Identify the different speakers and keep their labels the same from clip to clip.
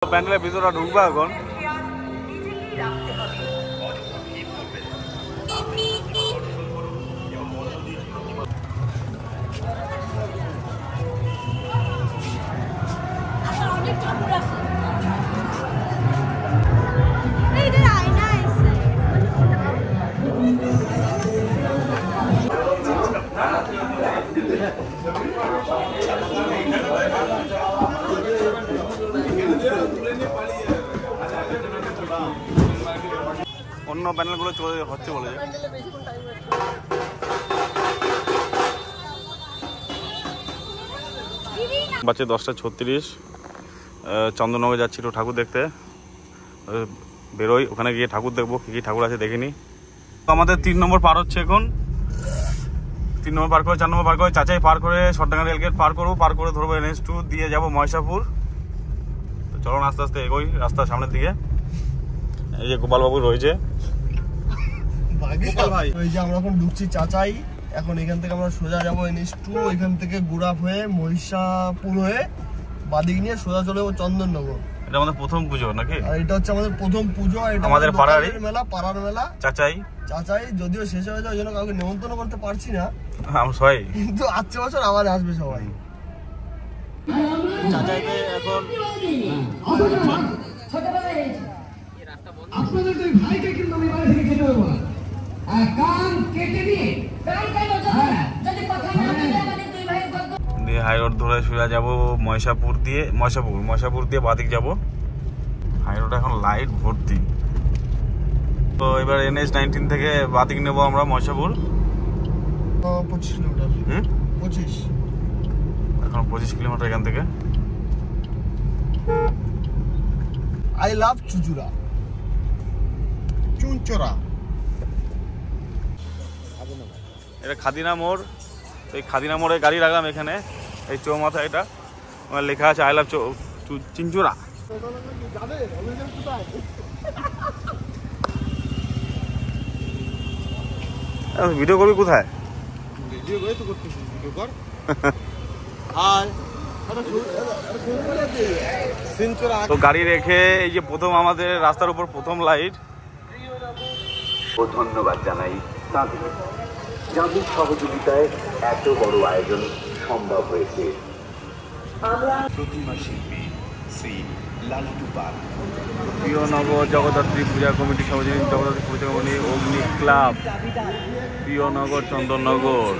Speaker 1: প্যান্ডেলের ভিতরে ঢুকবা এখন। অন্য প্যানেলগুলো চলে হচ্ছে বলে বাচ্চা 10:36 চন্দননগর যাচ্ছিল ঠাকুর দেখতে। বেরোই, ওখানে গিয়ে ঠাকুর দেখবো, কী কী ঠাকুর আছে দেখিনি। আমাদের 3 নম্বর পার হচ্ছে এখন। 3 নম্বর পার করে 4 নম্বর পার করে চাচাই পার করে সর্দাঙ্গা রেলগেট পার করবো, পার করে ধরবো NH2 দিয়ে যাবো মহেশাপুর। তো চলো আস্তে আস্তে এগোই রাস্তার সামনের দিকে। এই যে গোপালবাবু রয়েছে।
Speaker 2: ভাই ওই যে আমরা এখন ঢুকছি চাচাই। এখন এখান থেকে আমরা সোজা যাবো NH2, এখান থেকে গুড়াপ হয়ে মহিষাপুর হয়ে বাদিক নিয়ে সোজা চলে যাবো চন্দননগর।
Speaker 1: এটা আমাদের প্রথম পুজো নাকি?
Speaker 2: আর এটা হচ্ছে আমাদের প্রথম পুজো। এটা
Speaker 1: আমাদের পাড়ারই
Speaker 2: মেলা, পাড়ার মেলা
Speaker 1: চাচাই।
Speaker 2: যদিও শেষ হয়ে যায়, ওই জন্য কাউকে নিমন্ত্রণ করতে পারছি না, কিন্তু আসছে বছর আবার আসবে সবাই।
Speaker 1: চাচাইকে এখন
Speaker 3: আপনাদের দুই ভাইকে কিন্তু আমি বাড়ি থেকে খেতে দেবো না। কান কেটে দিয়ে
Speaker 1: হাই রোড ধরে সোজা যাবো মহেশাপুর দিয়ে বাদিক যাবো। হাই রোড এখন লাইট ভর্তি। তো এবার NH19 থেকে বাদিক নেবো আমরা মহেশাপুর।
Speaker 2: 25 কিলোমিটার। 25
Speaker 1: এখন 25 কিলোমিটার এখান থেকে।
Speaker 2: I love Chuchura, Chinsurah.
Speaker 1: এটা খাদিনা মোড়। এই খাদিনা মোড়ে গাড়ি রাখলাম এখানে, এই চৌমাথা। এটা আমার লেখা আছে আই লাভ চিনচুরা। ভিডিও করবি কোথায়? তো গাড়ি রেখে এই যে প্রথম আমাদের রাস্তার উপর প্রথম লাইট।
Speaker 4: ও ধন্যবাদ জানাই তাদের, যাদের সহযোগিতায় এত বড় আয়োজন সম্ভব হয়েছে। প্রতিমা শিল্পী শ্রী লালটু পাল,
Speaker 1: প্রিয়নগর জগদ্ধাত্রী পূজা কমিটি সমিতি, জগদ্ধাত্রী পূজা কমিটি, অগ্নি ক্লাব, প্রিয়নগর, চন্দননগর।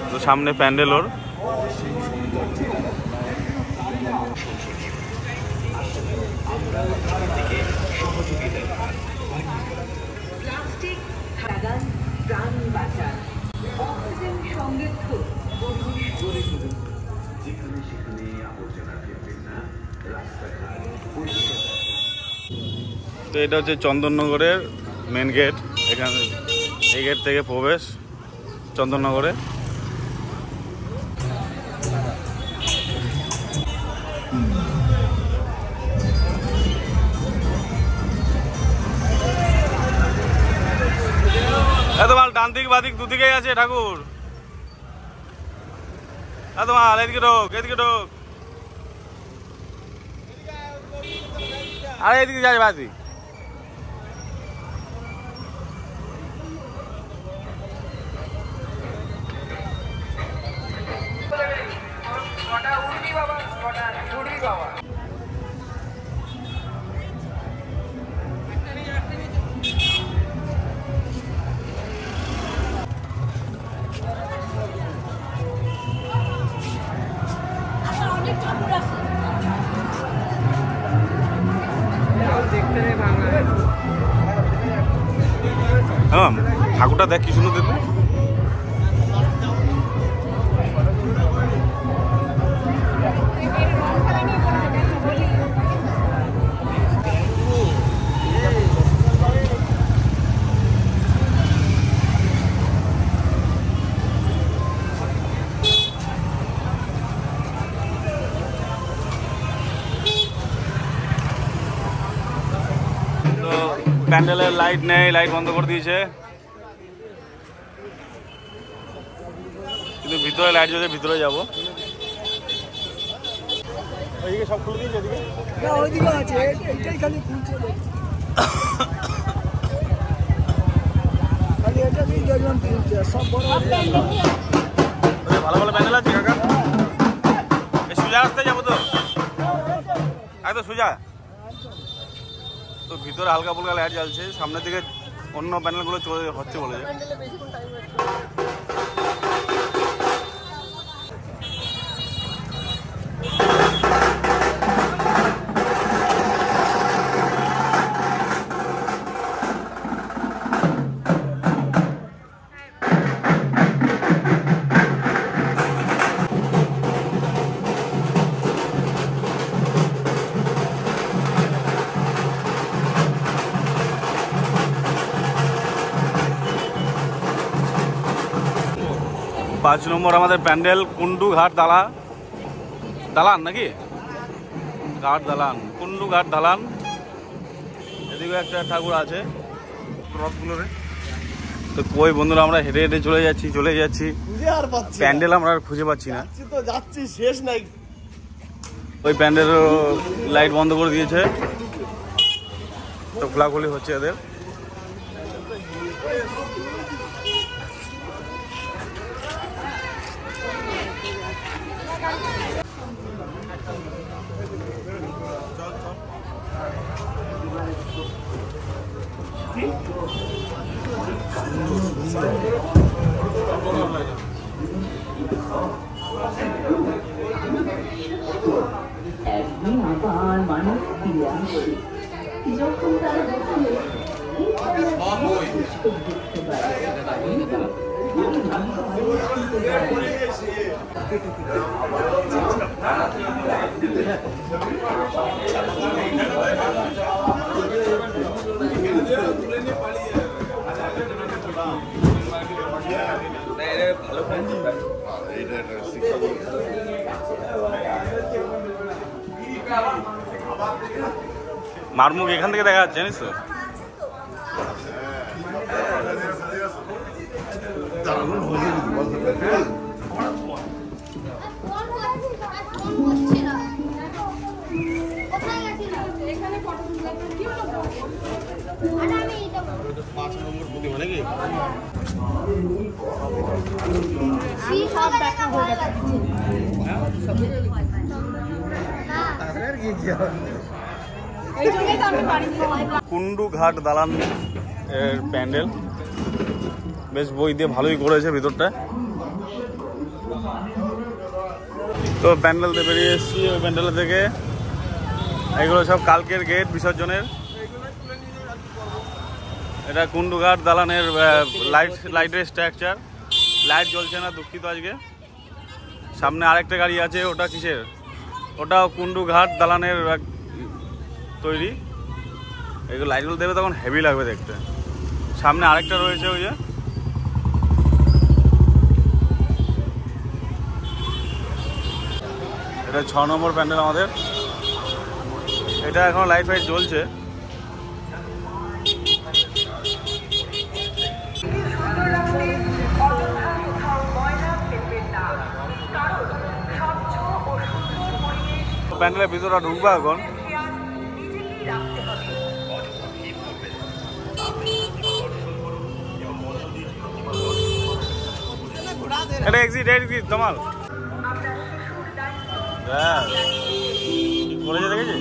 Speaker 1: তো সামনে প্যান্ডেল ওর। তো এটা হচ্ছে চন্দননগরের মেন গেট। এখানে এই গেট থেকে প্রবেশ চন্দননগরে। এত মাল ডান দিক বাদিক দুদিকেই আছে ঠাকুর। এত মাল এদিকে ঢোক, এদিকে ঢোক। আরে এদিকে যাই বাদিক। হ্যাঁ, ঠাকুরটা দেখ কি সুন্দর দেখো। প্যান্ডেলের লাইট নেই, লাইট বন্ধ করে দিয়েছে। কিন্তু ভিতরে লাইট জ্বলছে, ভিতরে যাব। ওইদিকে সব খুলে দিয়েছে এদিকে
Speaker 2: না ওইদিকে আছে এইটাই খালি খুলছে খালি এটা দিয়ে দেখলাম খুলছে সব বড়
Speaker 1: ভালো ভালো প্যান্ডেল আছে কাকা এই সোজা রাস্তায় যাবো তো একদম সোজা তো ভিতরে হালকা ফুলকা লাইট জ্বলছে সামনের দিকে অন্য প্যানেলগুলো চলে হচ্ছে বলে 5 নম্বর আমাদের প্যান্ডেল কুন্ডু ঘাট দালান নাকি ঘাট দালান কুন্ডু ঘাট দালান এদিকে একটা ঠাকুর আছে রথগুলোরে তো কই বন্ধুরা আমরা হেঁটে হেঁটে চলে যাচ্ছি প্যান্ডেল আমরা আর খুঁজে পাচ্ছি না
Speaker 2: তো যাচ্ছি শেষ নাই
Speaker 1: ওই প্যান্ডেলের লাইট বন্ধ করে দিয়েছে তো খোলাখুলি হচ্ছে এদের
Speaker 5: একদিন আবার মানুষ ফিরে আসে যখন তারা দেখে দেখতে পারে
Speaker 1: মারমুখ এখান থেকে দেখা যাচ্ছে জানিস তো কুন্ডু ঘাট দালান এর প্যান্ডেল বেশ বই দিয়ে ভালোই করেছে ভিতরটা তো প্যান্ডেলতে বেরিয়ে এসেছি ওই প্যান্ডেল থেকে এগুলো সব কালকের গেট বিসর্জনের এটা কুন্ডু ঘাট দালানের লাইটের স্ট্রাকচার লাইট জ্বলছে না দুঃখিত আজকে সামনে আরেকটা গাড়ি আছে ওটা কিসের ওটাও কুন্ডু ঘাট দালানের তৈরি এগুলো লাইটগুলো দেবে তখন হেভি লাগবে দেখতে সামনে আরেকটা রয়েছে ওই যে এটা 6 নম্বর প্যান্ডেল আমাদের এটা এখন লাইট ফাইট জ্বলছে প্যান্ডেলের ভিতরে ঢুকবো এখন এটা এক্সিট তোমার কলেজে দেখেছি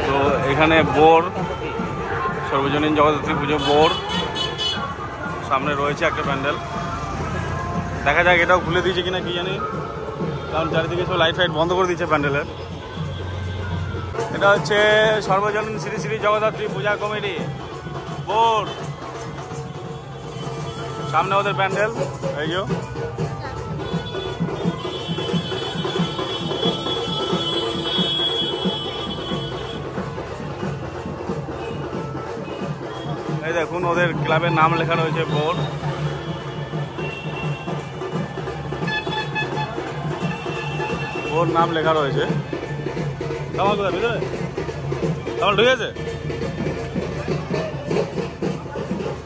Speaker 1: তো এখানে বোর সর্বজনীন জগদ্ধাত্রী পুজো বোর সামনে রয়েছে একটা প্যান্ডেল। দেখা যাক এটাও খুলে দিয়েছে কিনা কি জানি, কারণ চারিদিকে সব লাইট ফাইট বন্ধ করে দিচ্ছে প্যান্ডেলের। এটা হচ্ছে সর্বজনীন শ্রী শ্রী জগদ্ধাত্রী পূজা কমিটি বোর, সামনে ওদের প্যান্ডেল। এই যে এই দেখুন ওদের ক্লাবের নাম লেখা রয়েছে বোর। ওর নাম লেখা রয়েছে। কামাল কোথায় ভিতরে? কামাল ঢুকে গেছে?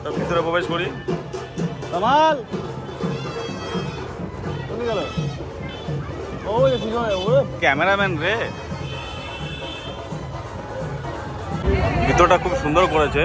Speaker 1: তো ভিতরে প্রবেশ করি। কামাল গেল, ও ক্যামেরাম্যান রে। ভিতরটা খুব সুন্দর করেছে।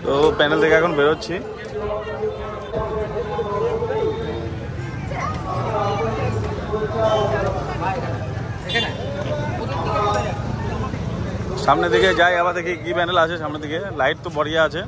Speaker 1: তো প্যানেল থেকে এখন বেরোচ্ছি। সামনে দিকে যাই, আবার দেখি কি প্যানেল আছে সামনে দিকে। লাইট তো বড়িয়া আছে।